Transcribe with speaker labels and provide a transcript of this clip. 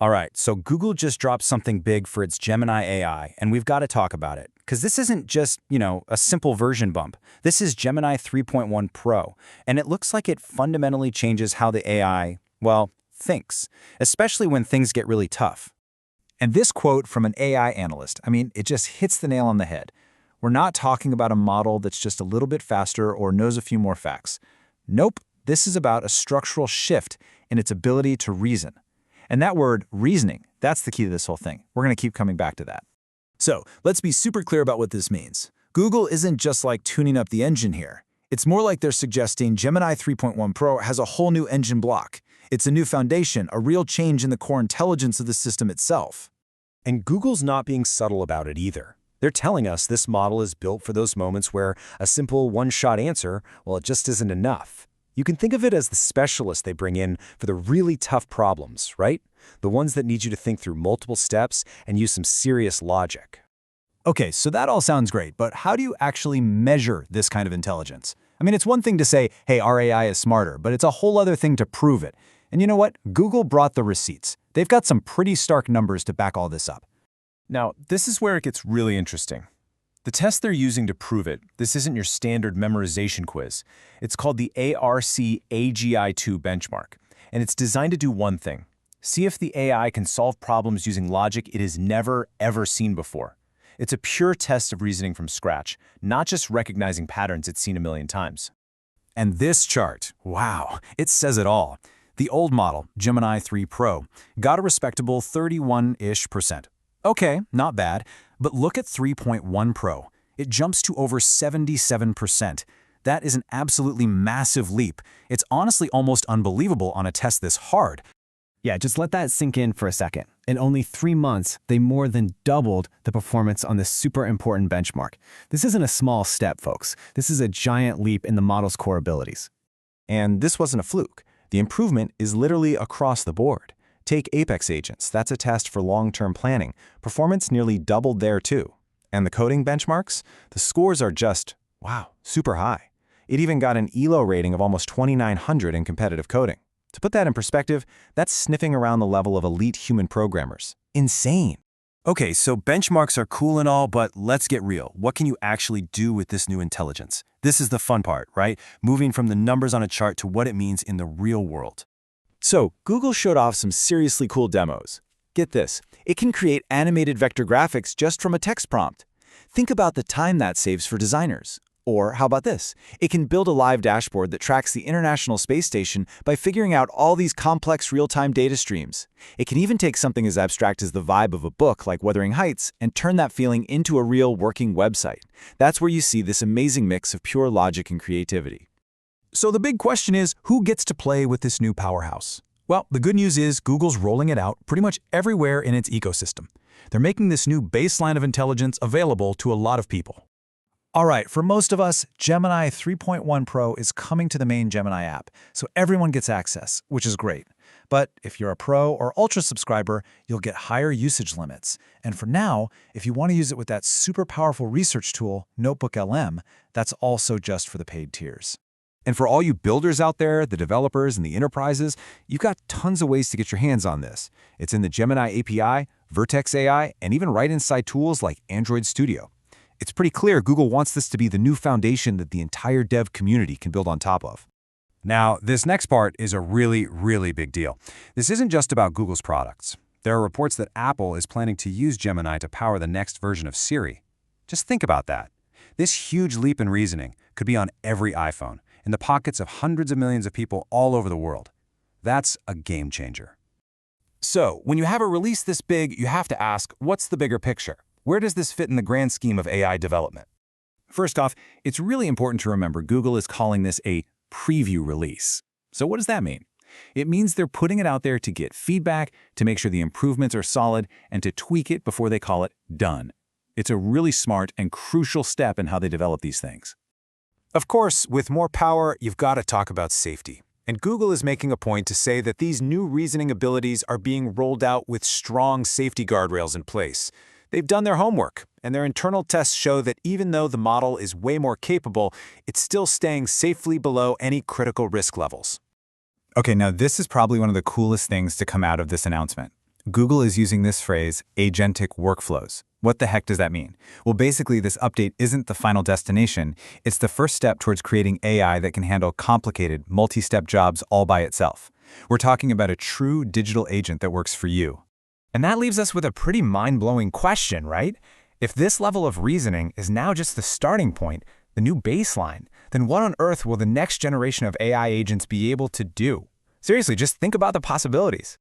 Speaker 1: All right, so Google just dropped something big for its Gemini AI, and we've got to talk about it. Because this isn't just, a simple version bump. This is Gemini 3.1 Pro, and it looks like it fundamentally changes how the AI, well, thinks, especially when things get really tough.
Speaker 2: And this quote from an AI analyst, it just hits the nail on the head. We're not talking about a model that's just a little bit faster or knows a few more facts. Nope, this is about a structural shift in its ability to reason. And that word, reasoning, that's the key to this whole thing. We're going to keep coming back to that. So let's be super clear about what this means. Google isn't just like tuning up the engine here. It's more like they're suggesting Gemini 3.1 Pro has a whole new engine block. It's a new foundation, a real change in the core intelligence of the system itself.
Speaker 3: And Google's not being subtle about it either. They're telling us this model is built for those moments where a simple one-shot answer, well, it just isn't enough. You can think of it as the specialist they bring in for the really tough problems, right? The ones that need you to think through multiple steps and use some serious logic.
Speaker 2: Okay, so that all sounds great, but how do you actually measure this kind of intelligence? It's one thing to say, hey, our AI is smarter, but it's a whole other thing to prove it. And you know what? Google brought the receipts. They've got some pretty stark numbers to back all this up.
Speaker 3: Now, this is where it gets really interesting. The test they're using to prove it, this isn't your standard memorization quiz. It's called the ARC-AGI-2 benchmark, and it's designed to do one thing: see if the AI can solve problems using logic it has never, ever seen before. It's a pure test of reasoning from scratch, not just recognizing patterns it's seen a million times.
Speaker 2: And this chart, wow, it says it all. The old model, Gemini 3 Pro, got a respectable 31-ish%. Okay, not bad, but look at 3.1 Pro. It jumps to over 77%. That is an absolutely massive leap. It's honestly almost unbelievable on a test this hard.
Speaker 4: Yeah, just let that sink in for a second. In only 3 months, they more than doubled the performance on this super important benchmark. This isn't a small step, folks. This is a giant leap in the model's core abilities.
Speaker 5: And this wasn't a fluke. The improvement is literally across the board. Take Apex agents, that's a test for long-term planning. Performance nearly doubled there too. And the coding benchmarks? The scores are just, wow, super high. It even got an ELO rating of almost 2,900 in competitive coding. To put that in perspective, that's sniffing around the level of elite human programmers. Insane.
Speaker 1: Okay, so benchmarks are cool and all, but let's get real. What can you actually do with this new intelligence? This is the fun part, right? Moving from the numbers on a chart to what it means in the real world.
Speaker 2: So, Google showed off some seriously cool demos. Get this, it can create animated vector graphics just from a text prompt. Think about the time that saves for designers. Or how about this? It can build a live dashboard that tracks the International Space Station by figuring out all these complex real-time data streams. It can even take something as abstract as the vibe of a book like Wuthering Heights and turn that feeling into a real working website. That's where you see this amazing mix of pure logic and creativity. So the big question is, who gets to play with this new powerhouse? Well, the good news is Google's rolling it out pretty much everywhere in its ecosystem. They're making this new baseline of intelligence available to a lot of people. All right, for most of us, Gemini 3.1 Pro is coming to the main Gemini app, so everyone gets access, which is great. But if you're a Pro or Ultra subscriber, you'll get higher usage limits. And for now, if you want to use it with that super powerful research tool, Notebook LM, that's also just for the paid tiers. And for all you builders out there, the developers and the enterprises, you've got tons of ways to get your hands on this. It's in the Gemini API, Vertex AI, and even right inside tools like Android Studio. It's pretty clear Google wants this to be the new foundation that the entire dev community can build on top of. Now, this next part is a really, really big deal. This isn't just about Google's products. There are reports that Apple is planning to use Gemini to power the next version of Siri. Just think about that. This huge leap in reasoning could be on every iPhone, in the pockets of hundreds of millions of people all over the world. That's a game changer. So, when you have a release this big, you have to ask, what's the bigger picture? Where does this fit in the grand scheme of AI development? First off, it's really important to remember Google is calling this a preview release. So what does that mean? It means they're putting it out there to get feedback, to make sure the improvements are solid, and to tweak it before they call it done. It's a really smart and crucial step in how they develop these things. Of course, with more power, you've got to talk about safety. And Google is making a point to say that these new reasoning abilities are being rolled out with strong safety guardrails in place. They've done their homework, and their internal tests show that even though the model is way more capable, it's still staying safely below any critical risk levels. Okay, now this is probably one of the coolest things to come out of this announcement.
Speaker 5: Google is using this phrase, agentic workflows. What the heck does that mean? Well, basically, this update isn't the final destination. It's the first step towards creating AI that can handle complicated, multi-step jobs all by itself. We're talking about a true digital agent that works for you.
Speaker 2: And that leaves us with a pretty mind-blowing question, right? If this level of reasoning is now just the starting point, the new baseline, then what on earth will the next generation of AI agents be able to do? Seriously, just think about the possibilities.